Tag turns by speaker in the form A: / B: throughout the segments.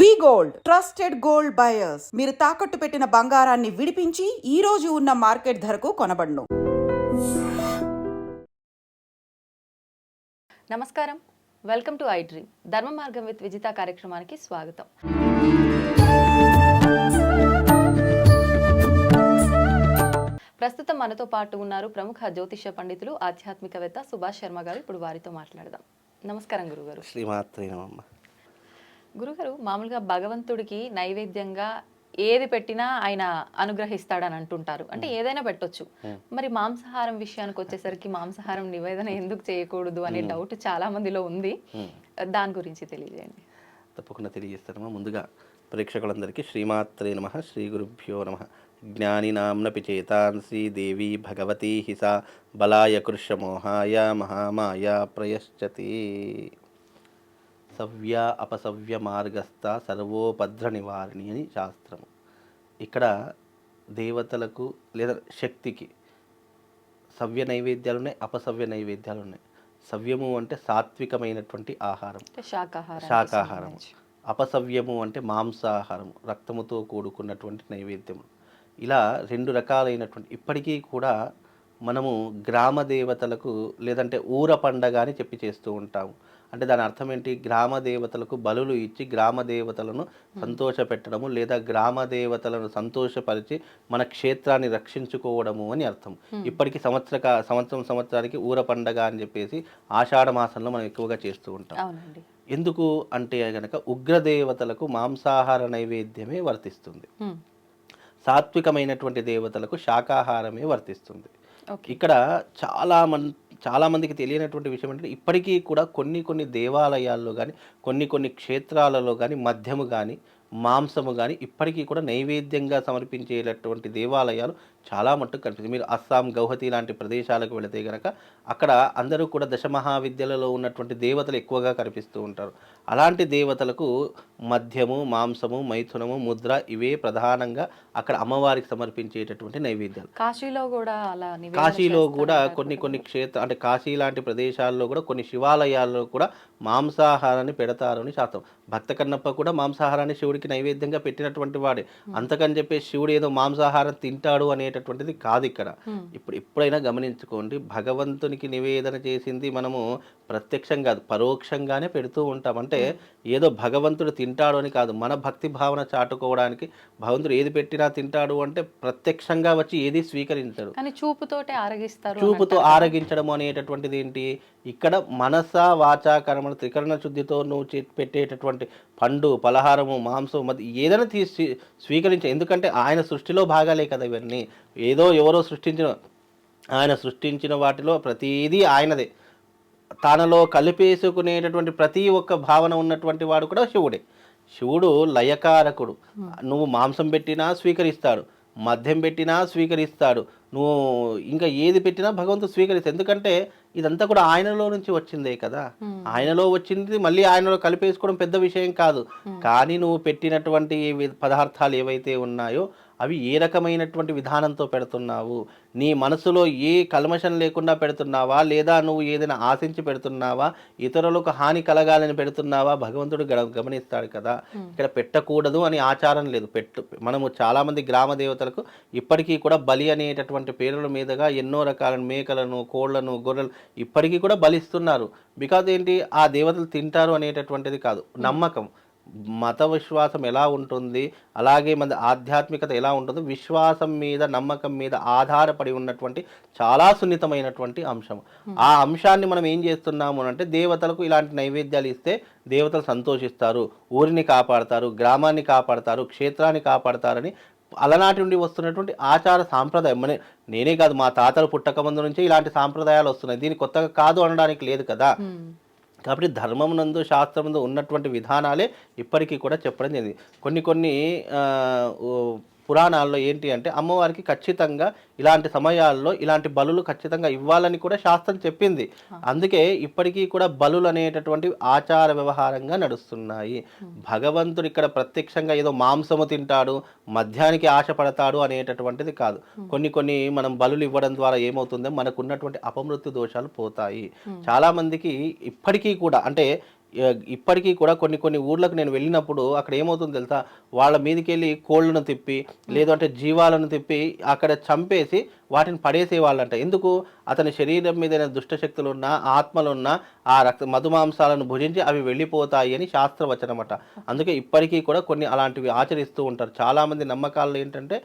A: వి gold trusted gold buyers. మీరు తాకట్టు పెట్టిన బంగారాన్ని విడిపించి ఈ రోజు ఉన్న మార్కెట్ ధరకు కొనబడును.
B: నమస్కారం, వెల్కమ్ టు ఐ డ్రీమ్. ధర్మ మార్గం విత్ విజిత కార్యక్రమానికి స్వాగతం. ప్రస్తుతం మనతో పాటు ఉన్నారు ప్రముఖ జ్యోతిష పండితులు, ఆధ్యాత్మికవేత్త సుభాష్ శర్మ గారు. ఇప్పుడు వారితో మాట్లాడదాం. నమస్కారం గురుగారు.
C: శ్రీమాత్రే నమః.
B: గురుగారు, మామూలుగా భగవంతుడికి నైవేద్యంగా ఏది పెట్టినా ఆయన అనుగ్రహిస్తాడని అంటుంటారు. అంటే ఏదైనా పెట్టొచ్చు. మరి మాంసాహారం విషయానికి వచ్చేసరికి మాంసాహారం నివేదన ఎందుకు చేయకూడదు అనే డౌట్ చాలా మందిలో ఉంది. దాని గురించి తెలియజేయండి.
C: తప్పకుండా తెలియజేస్తానమ్మా. ముందుగా ప్రేక్షకులందరికీ శ్రీమాత్రే నమః, శ్రీ గురుభ్యో నమః. జ్ఞానినాంనపి చేతాంసి దేవి భగవతి హిసా బలాయ కృష్ణమోహాయ మహామాయ ప్రయశ్చతి. సవ్య అపసవ్య మార్గస్థ సర్వోపద్ర నివారిణి అని శాస్త్రము. ఇక్కడ దేవతలకు లేదా శక్తికి సవ్య నైవేద్యాలు ఉన్నాయి, అపసవ్య నైవేద్యాలు ఉన్నాయి. సవ్యము అంటే సాత్వికమైనటువంటి ఆహారం, శాకాహారం. అపసవ్యము అంటే మాంసాహారం, రక్తముతో కూడుకున్నటువంటి నైవేద్యము. ఇలా రెండు రకాలైనటువంటి, ఇప్పటికీ కూడా మనము గ్రామ దేవతలకు లేదంటే ఊర పండగ అని చెప్పి చేస్తూ ఉంటాము. అంటే దాని అర్థం ఏంటి? గ్రామ దేవతలకు బలులు ఇచ్చి గ్రామ దేవతలను సంతోష పెట్టడము, లేదా గ్రామ దేవతలను సంతోషపరిచి మన క్షేత్రాన్ని రక్షించుకోవడము అని అర్థం. ఇప్పటికీ సంవత్సరానికి ఊర పండగ అని చెప్పేసి ఆషాఢ మాసంలో మనం ఎక్కువగా చేస్తూ ఉంటాం. ఎందుకు అంటే గనక ఉగ్రదేవతలకు మాంసాహార నైవేద్యమే వర్తిస్తుంది, సాత్వికమైనటువంటి దేవతలకు శాకాహారమే వర్తిస్తుంది. ఇక్కడ చాలా మందికి తెలియనటువంటి విషయం ఏంటంటే, ఇప్పటికీ కూడా కొన్ని దేవాలయాల్లో కానీ కొన్ని క్షేత్రాలలో కానీ మద్యము కానీ మాంసము కానీ ఇప్పటికీ కూడా నైవేద్యంగా సమర్పించేటటువంటి దేవాలయాలు చాలా మట్టుకు కనిపిస్తుంది. మీరు అస్సాం, గౌహతి లాంటి ప్రదేశాలకు వెళితే కనుక అక్కడ అందరూ కూడా దశమహావిద్యలలో ఉన్నటువంటి దేవతలు ఎక్కువగా కనిపిస్తూ ఉంటారు. అలాంటి దేవతలకు మద్యము, మాంసము, మైథునము, ముద్ర ఇవే ప్రధానంగా అక్కడ అమ్మవారికి సమర్పించేటటువంటి నైవేద్యాలు. కాశీలో కూడా కొన్ని క్షేత్ర అంటే కాశీ లాంటి ప్రదేశాల్లో కూడా కొన్ని శివాలయాల్లో కూడా మాంసాహారాన్ని పెడతారని శాస్త్రం. భక్త కన్నప్ప కూడా మాంసాహారాన్ని శివుడికి నైవేద్యంగా పెట్టినటువంటి వాడే. అంతకని చెప్పి శివుడు ఏదో మాంసాహారం తింటాడు అనేటటువంటిది కాదు ఇక్కడ. ఎప్పుడైనా గమనించుకోండి, భగవంతునికి నివేదన చేసింది మనము ప్రత్యక్షం కాదు, పరోక్షంగానే పెడుతూ ఉంటాం. అంటే ఏదో భగవంతుడు తింటాడు అని కాదు, మన భక్తి భావన చాటుకోవడానికి భగవంతుడు ఏది పెట్టినా తింటాడు అంటే ప్రత్యక్షంగా వచ్చి ఏది స్వీకరించడు, చూపుతో ఆరగించడం అనేటటువంటిది ఏంటి? ఇక్కడ మనస వాచా కర్మల త్రికరణ శుద్ధితో నువ్వు పెట్టేటటువంటి పండు, పలహారము, మాంసం, మధ్య ఏదైనా స్వీకరించే. ఎందుకంటే ఆయన సృష్టిలో భాగాలే కదా ఇవన్నీ. ఏదో ఎవరో ఆయన సృష్టించిన వాటిలో ప్రతిదీ ఆయనదే. తనలో కలిపేసుకునేటటువంటి ప్రతి ఒక్క భావన ఉన్నటువంటి వాడు కూడా శివుడే. శివుడు లయకారకుడు. నువ్వు మాంసం పెట్టినా స్వీకరిస్తాడు, మద్యం పెట్టినా స్వీకరిస్తాడు, నువ్వు ఇంకా ఏది పెట్టినా భగవంతుడు స్వీకరిస్తాడు. ఎందుకంటే ఇదంతా కూడా ఆయనలో నుంచి వచ్చిందే కదా. ఆయనలో వచ్చింది మళ్ళీ ఆయనలో కలిపేసుకోవడం పెద్ద విషయం కాదు. కానీ నువ్వు పెట్టినటువంటి పదార్థాలు ఏవైతే ఉన్నాయో అవి ఏ రకమైనటువంటి విధానంతో పెడుతున్నావు, నీ మనసులో ఏ కల్మషం లేకుండా పెడుతున్నావా, లేదా నువ్వు ఏదైనా ఆశించి పెడుతున్నావా, ఇతరులకు హాని కలగాలని పెడుతున్నావా, భగవంతుడు గమనిస్తాడు కదా. ఇక్కడ పెట్టకూడదు అని ఆచారం లేదు. మనము చాలామంది గ్రామ దేవతలకు ఇప్పటికీ కూడా బలి అనేటటువంటి పేర్ల మీదుగా ఎన్నో రకాల మేకలను, కోళ్లను, గొర్రెలు ఇప్పటికీ కూడా బలిస్తున్నారు. బికాజ్ ఏంటి? ఆ దేవతలు తింటారు అనేటటువంటిది కాదు, నమ్మకం. మత విశ్వాసం ఎలా ఉంటుంది, అలాగే మన ఆధ్యాత్మికత ఎలా ఉంటుందో విశ్వాసం మీద, నమ్మకం మీద ఆధారపడి ఉన్నటువంటి చాలా సున్నితమైనటువంటి అంశం. ఆ అంశాన్ని మనం ఏం చేస్తున్నాము అంటే, దేవతలకు ఇలాంటి నైవేద్యాలు ఇస్తే దేవతలు సంతోషిస్తారు, ఊరిని కాపాడతారు, గ్రామాన్ని కాపాడతారు, క్షేత్రాన్ని కాపాడతారని అలనాటి నుండి వస్తున్నటువంటి ఆచార సాంప్రదాయం. నేనే కాదు, మా తాతలు పుట్టకముందు నుంచి ఇలాంటి సాంప్రదాయాలు వస్తున్నాయి. దీన్ని కొత్తగా కాదు అనడానికి లేదు కదా. కాబట్టి ధర్మమునందు, శాస్త్రమునందు ఉన్నటువంటి విధానాలే ఇప్పటికీ కూడా చెప్పడం జరిగింది. కొన్ని పురాణాల్లో ఏంటి అంటే, అమ్మవారికి ఖచ్చితంగా ఇలాంటి సమయాల్లో ఇలాంటి బలులు ఖచ్చితంగా ఇవ్వాలని కూడా శాస్త్రం చెప్పింది. అందుకే ఇప్పటికీ కూడా బలులు అనేటటువంటి ఆచార వ్యవహారంగా నడుస్తున్నాయి. భగవంతుడు ఇక్కడ ప్రత్యక్షంగా ఏదో మాంసము తింటాడు, మద్యానికి ఆశపడతాడు అనేటటువంటిది కాదు. కొన్ని మనం బలులు ఇవ్వడం ద్వారా ఏమవుతుందో మనకున్నటువంటి అపమృత్యు దోషాలు పోతాయి. చాలామందికి ఇప్పటికీ కూడా అంటే ఇప్పటికీ కూడా కొన్ని కొన్ని ఊర్లకు నేను వెళ్ళినప్పుడు అక్కడ ఏమవుతుందో తెలుసా, వాళ్ళ మీదకి వెళ్ళి కోళ్ళను తిప్పి లేదంటే జీవాలను తిప్పి అక్కడ చంపేసి వాటిని పడేసేవాళ్ళంట. ఎందుకు? అతని శరీరం మీద ఏదైనా దుష్టశక్తులున్నా ఆత్మలున్నా ఆ మధుమాంసాలను భుజించి అవి వెళ్ళిపోతాయి అని శాస్త్రవచనమట. అందుకే ఇప్పటికీ కూడా కొన్ని అలాంటివి ఆచరిస్తూ ఉంటారు. చాలామంది నమ్మకాలు ఏంటంటే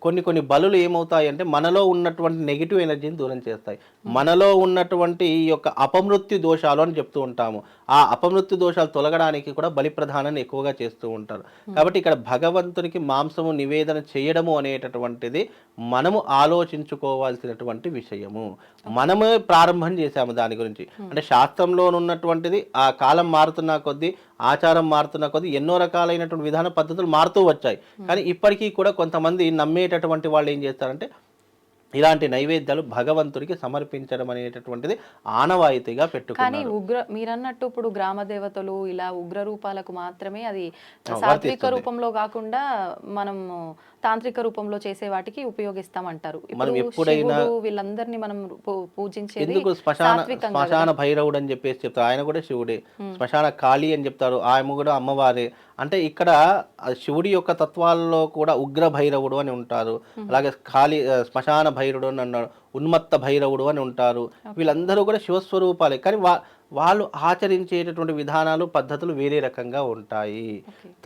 C: కొన్ని కొన్ని బలులు ఏమవుతాయంటే మనలో ఉన్నటువంటి నెగిటివ్ ఎనర్జీని దూరం చేస్తాయి. మనలో ఉన్నటువంటి ఈ యొక్క అపమృత్యు దోషాలు అని చెప్తూ ఉంటాము. ఆ అపమృత్యు దోషాలు తొలగడానికి కూడా బలి ప్రధానాన్ని ఎక్కువగా చేస్తూ ఉంటారు. కాబట్టి ఇక్కడ భగవంతునికి మాంసము నివేదన చేయడము అనేటటువంటిది మనము ఆలోచించుకోవాల్సినటువంటి విషయము. మనమే ప్రారంభం చేశాము దాని గురించి. అంటే శాస్త్రంలో ఉన్నటువంటిది ఆ కాలం మారుతున్న కొద్దీ, ఆచారం మారుతున్న కొద్దీ ఎన్నో రకాలైనటువంటి విధాన పద్ధతులు మారుతూ వచ్చాయి. కానీ ఇప్పటికీ కూడా కొంతమంది నమ్మేటటువంటి వాళ్ళు ఏం చేస్తారంటే ఇలాంటి నైవేద్యాలు భగవంతుడికి సమర్పించడం అనేటటువంటిది ఆనవాయితీగా
B: కానీ
C: పెట్టుకున్నారు.
B: మీరన్నట్టు ఇప్పుడు గ్రామ దేవతలు ఇలా ఉగ్ర రూపాలకు మాత్రమే అది సాత్విక
C: వర్తిస్తుంది.
B: రూపంలో కాకుండా మనం తాంత్రిక రూపంలో చేసే వాటికి ఉపయోగిస్తామంటారు.
C: మనం
B: ఇప్పుడు
C: ఎప్పుడైనా
B: శివుడు వీళ్ళందరినీ మనం పూజించేది
C: ఎందుకు
B: సాత్వికంగా కదా.
C: శ్మశాన భైరవుడు అని చెప్పేసి చెప్తారు, ఆయన కూడా శివుడే. శ్మశాన కాళీ అని చెప్తారు, ఆయన కూడా అమ్మవారే. అంటే ఇక్కడ శివుడి యొక్క తత్వాల్లో కూడా ఉగ్ర భైరవుడు అని ఉంటారు, అలాగే శ్మశాన భైరవుడు అని అన్నారు, ఉన్మత్త భైరవుడు అని ఉంటారు. వీళ్ళందరూ కూడా శివస్వరూపాలే. కానీ వాళ్ళు ఆచరించేటటువంటి విధానాలు పద్ధతులు వేరే రకంగా ఉంటాయి.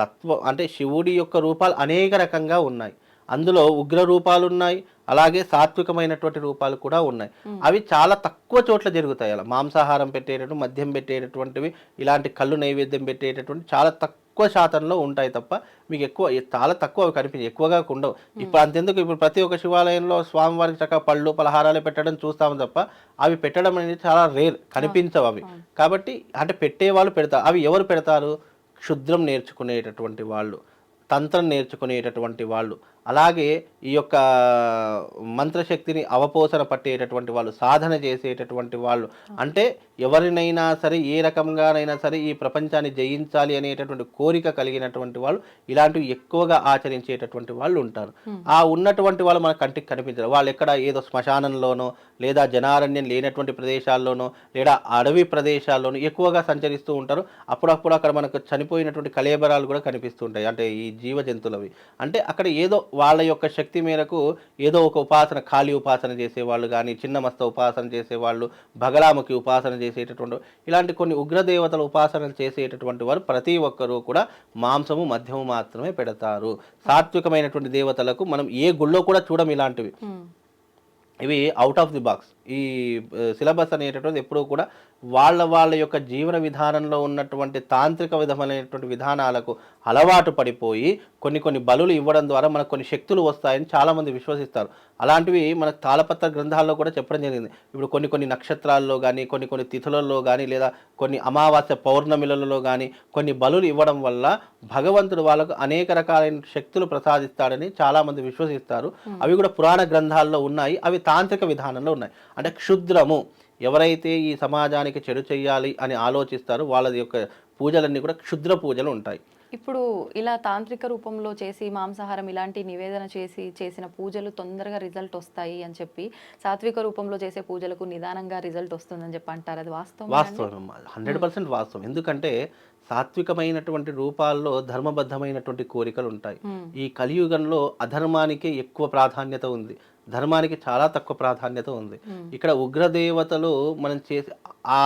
C: తత్వం అంటే శివుడి యొక్క రూపాలు అనేక రకంగా ఉన్నాయి. అందులో ఉగ్ర రూపాలు ఉన్నాయి, అలాగే సాత్వికమైనటువంటి రూపాలు కూడా ఉన్నాయి. అవి చాలా తక్కువ చోట్ల జరుగుతాయి. అలా మాంసాహారం పెట్టేటటువంటి, మద్యం పెట్టేటటువంటివి, ఇలాంటి కళ్ళు నైవేద్యం పెట్టేటటువంటి చాలా తక్కువ శాతంలో ఉంటాయి తప్ప మీకు చాలా తక్కువ అవి కనిపించాయి, ఎక్కువగా ఉండవు. ఇప్పుడు అంతెందుకు, ఇప్పుడు ప్రతి ఒక్క శివాలయంలో స్వామివారికి చక్కగా పళ్ళు పలహారాలు పెట్టడం చూస్తాము తప్ప అవి పెట్టడం అనేది చాలా రేర్, కనిపించవు అవి. కాబట్టి అంటే పెట్టేవాళ్ళు పెడతారు. అవి ఎవరు పెడతారు? క్షుద్రం నేర్చుకునేటటువంటి వాళ్ళు, తంత్రం నేర్చుకునేటటువంటి వాళ్ళు, అలాగే ఈ యొక్క మంత్రశక్తిని అవపోసన పట్టేటటువంటి వాళ్ళు, సాధన చేసేటటువంటి వాళ్ళు. అంటే ఎవరినైనా సరే ఏ రకంగానైనా సరే ఈ ప్రపంచాన్ని జయించాలి అనేటటువంటి కోరిక కలిగినటువంటి వాళ్ళు ఇలాంటివి ఎక్కువగా ఆచరించేటటువంటి వాళ్ళు ఉంటారు. ఆ ఉన్నటువంటి వాళ్ళు మన కంటికి కనిపించరు. వాళ్ళు ఎక్కడ ఏదో శ్మశానంలోనో లేదా జనారణ్యం లేనటువంటి ప్రదేశాల్లోనో లేదా అడవి ప్రదేశాల్లోనో ఎక్కువగా సంచరిస్తూ ఉంటారు. అప్పుడప్పుడు అక్కడ మనకు చనిపోయినటువంటి కళేబరాలు కూడా కనిపిస్తూ ఉంటాయి, అంటే ఈ జీవ జంతువులవి. అంటే అక్కడ ఏదో వాళ్ళ యొక్క శక్తి మేరకు ఏదో ఒక ఉపాసన, ఖాళీ ఉపాసన చేసేవాళ్ళు కానీ, చిన్నమస్త ఉపాసన చేసేవాళ్ళు, బగలాముఖి ఉపాసన చేసేటటువంటి ఇలాంటి కొన్ని ఉగ్రదేవతల ఉపాసనలు చేసేటటువంటి వారు ప్రతి ఒక్కరూ కూడా మాంసము మద్యము మాత్రమే పెడతారు. సాత్వికమైనటువంటి దేవతలకు మనం ఏ గుళ్ళో కూడా చూడం ఇలాంటివి. ఇవి అవుట్ ఆఫ్ ది బాక్స్. ఈ సిలబస్ అనేటటువంటి ఎప్పుడూ కూడా వాళ్ళ యొక్క జీవన విధానంలో ఉన్నటువంటి తాంత్రిక విధమైనటువంటి విధానాలకు అలవాటు పడిపోయి కొన్ని బలులు ఇవ్వడం ద్వారా మనకు కొన్ని శక్తులు వస్తాయని చాలామంది విశ్వసిస్తారు. అలాంటివి మనకు తాళపత్ర గ్రంథాల్లో కూడా చెప్పడం జరిగింది. ఇప్పుడు కొన్ని నక్షత్రాల్లో కానీ, కొన్ని తిథులలో కానీ, లేదా కొన్ని అమావాస్య పౌర్ణమిలలో కానీ కొన్ని బలులు ఇవ్వడం వల్ల భగవంతుడు వాళ్ళకు అనేక రకాలైన శక్తులు ప్రసాదిస్తాడని చాలామంది విశ్వసిస్తారు. అవి కూడా పురాణ గ్రంథాల్లో ఉన్నాయి, అవి తాంత్రిక విధానంలో ఉన్నాయి. అంటే క్షుద్రము, ఎవరైతే ఈ సమాజానికి చెడు చేయాలి అని ఆలోచిస్తారో వాళ్ళ యొక్క పూజలన్నీ కూడా క్షుద్ర పూజలు ఉంటాయి.
B: ఇప్పుడు ఇలా తాంత్రిక రూపంలో చేసి మాంసాహారం ఇలాంటి నివేదన చేసిన పూజలు తొందరగా రిజల్ట్ వస్తాయి అని చెప్పి, సాత్విక రూపంలో చేసే పూజలకు నిదానంగా రిజల్ట్ వస్తుందని చెప్పి అంటారు. అది వాస్తవం?
C: 100% వాస్తవం. ఎందుకంటే సాత్వికమైనటువంటి రూపాల్లో ధర్మబద్ధమైనటువంటి కోరికలు ఉంటాయి. ఈ కలియుగంలో అధర్మానికే ఎక్కువ ప్రాధాన్యత ఉంది, ధర్మానికి చాలా తక్కువ ప్రాధాన్యత ఉంది. ఇక్కడ ఉగ్రదేవతలు మనం చేసి ఆ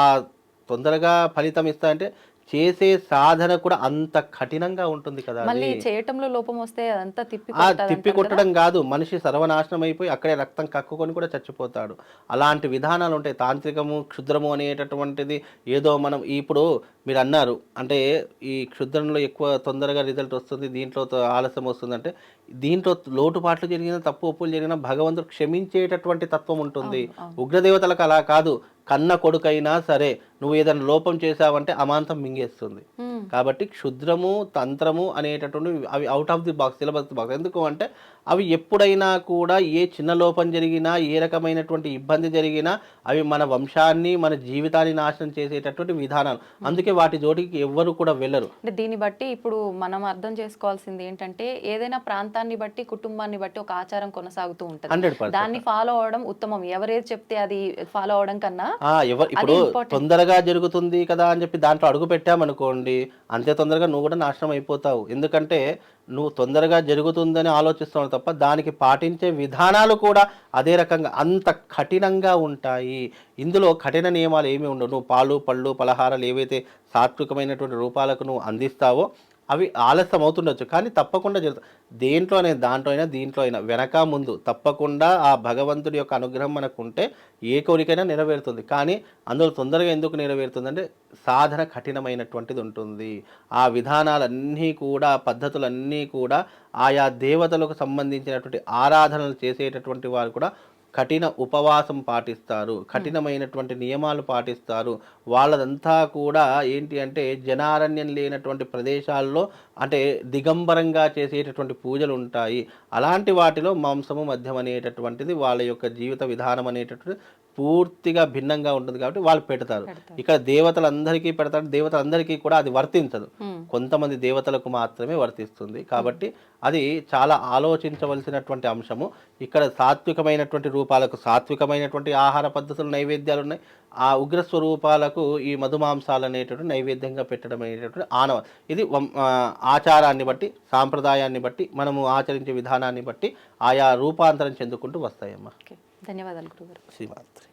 C: తొందరగా ఫలితం ఇస్తాయంటే చేసే సాధన కూడా అంత కఠినంగా ఉంటుంది కదా.
B: మళ్ళీ చేయటంలో లోపం వస్తే అదంతా
C: తిప్పి కొట్టడం కాదు, మనిషి సర్వనాశనం అయిపోయి అక్కడే రక్తం కక్కుకొని కూడా చచ్చిపోతాడు. అలాంటి విధానాలు ఉంటాయి. తాంత్రికము, క్షుద్రము అనేటటువంటిది ఏదో మనం ఇప్పుడు మీరు అన్నారు అంటే ఈ క్షుద్రంలో ఎక్కువ తొందరగా రిజల్ట్ వస్తుంది, దీంట్లో ఆలస్యం వస్తుంది. అంటే దీంట్లో లోటుపాట్లు జరిగిన, తప్పు ఒప్పులు జరిగిన భగవంతుడు క్షమించేటటువంటి తత్వం ఉంటుంది. ఉగ్రదేవతలకు అలా కాదు. కన్న కొడుకైనా సరే నువ్వు ఏదైనా లోపం చేసావంటే అమాంతం మింగేస్తుంది. కాబట్టి క్షుద్రము, తంత్రము అనేటటువంటి అవి out of the box, syllabus box. ఎందుకు అంటే అవి ఎప్పుడైనా కూడా ఏ చిన్న లోపం జరిగినా, ఏ రకమైనటువంటి ఇబ్బంది జరిగినా అవి మన వంశాన్ని, మన జీవితాన్ని నాశనం చేసేటటువంటి విధానాలు. అందుకే వాటి జోటికి ఎవ్వరు కూడా వెళ్ళరు.
B: అంటే దీన్ని బట్టి ఇప్పుడు మనం అర్థం చేసుకోవాల్సింది ఏంటంటే ఏదైనా ప్రాంతాన్ని బట్టి, కుటుంబాన్ని బట్టి ఒక ఆచారం కొనసాగుతూ ఉంటుంది.
C: 100%.
B: దాన్ని ఫాలో అవడం ఉత్తమం. ఎవరేది చెప్తే అది ఫాలో అవడం కన్నా
C: ఇప్పుడు తొందరగా జరుగుతుంది కదా అని చెప్పి దాంట్లో అడుగు పెట్టామనుకోండి, అంతే తొందరగా నువ్వు కూడా నాశనం అయిపోతావు. ఎందుకంటే నువ్వు తొందరగా జరుగుతుందని ఆలోచిస్తున్నావు తప్ప దానికి పాటించే విధానాలు కూడా అదే రకంగా అంత కఠినంగా ఉంటాయి. ఇందులో కఠిన నియమాలు ఏమీ ఉండవు. నువ్వు పాలు, పళ్ళు, పలహారాలు ఏవైతే సాత్వికమైనటువంటి రూపాలకు నువ్వు అందిస్తావో అవి ఆలస్యం అవుతుండొచ్చు, కానీ తప్పకుండా జరుగుతుంది. దాంట్లో అయినా దీంట్లో అయినా వెనక ముందు తప్పకుండా ఆ భగవంతుడి యొక్క అనుగ్రహం మనకు ఉంటే ఏ కోరికైనా నెరవేరుతుంది. కానీ అందులో తొందరగా ఎందుకు నెరవేరుతుందంటే సాధన కఠినమైనటువంటిది ఉంటుంది. ఆ విధానాలన్నీ కూడా, పద్ధతులన్నీ కూడా ఆయా దేవతలకు సంబంధించినటువంటి ఆరాధనలు చేసేటటువంటి వారు కూడా కఠిన ఉపవాసం పాటిస్తారు, కఠినమైనటువంటి నియమాలు పాటిస్తారు. వాళ్ళదంతా కూడా ఏంటి అంటే జనారణ్యం లేనటువంటి ప్రదేశాల్లో అంటే దిగంబరంగా చేసేటటువంటి పూజలు ఉంటాయి. అలాంటి వాటిలో మాంసము, మద్యం అనేటటువంటిది వాళ్ళ యొక్క జీవిత విధానం అనేటటువంటి పూర్తిగా భిన్నంగా ఉంటుంది కాబట్టి వాళ్ళు పెడతారు. ఇక్కడ దేవతలందరికీ పెడతారు, దేవతలందరికీ కూడా అది వర్తించదు, కొంతమంది దేవతలకు మాత్రమే వర్తిస్తుంది. కాబట్టి అది చాలా ఆలోచించవలసినటువంటి అంశము. ఇక్కడ సాత్వికమైనటువంటి రూపాలకు సాత్వికమైనటువంటి ఆహార పద్ధతులు, నైవేద్యాలు ఉన్నాయి. ఆ ఉగ్ర స్వరూపాలకు ఈ మధుమాంసాలు అనేటటువంటి నైవేద్యంగా పెట్టడం అనేటటువంటి ఇది ఆచారాన్ని బట్టి, సాంప్రదాయాన్ని బట్టి, మనము ఆచరించే విధానాన్ని బట్టి ఆయా రూపాంతరం చెందుకుంటూ వస్తాయమ్మా.
B: ధన్యవాదాలు గురుగారు.
C: శ్రీమాత్రి.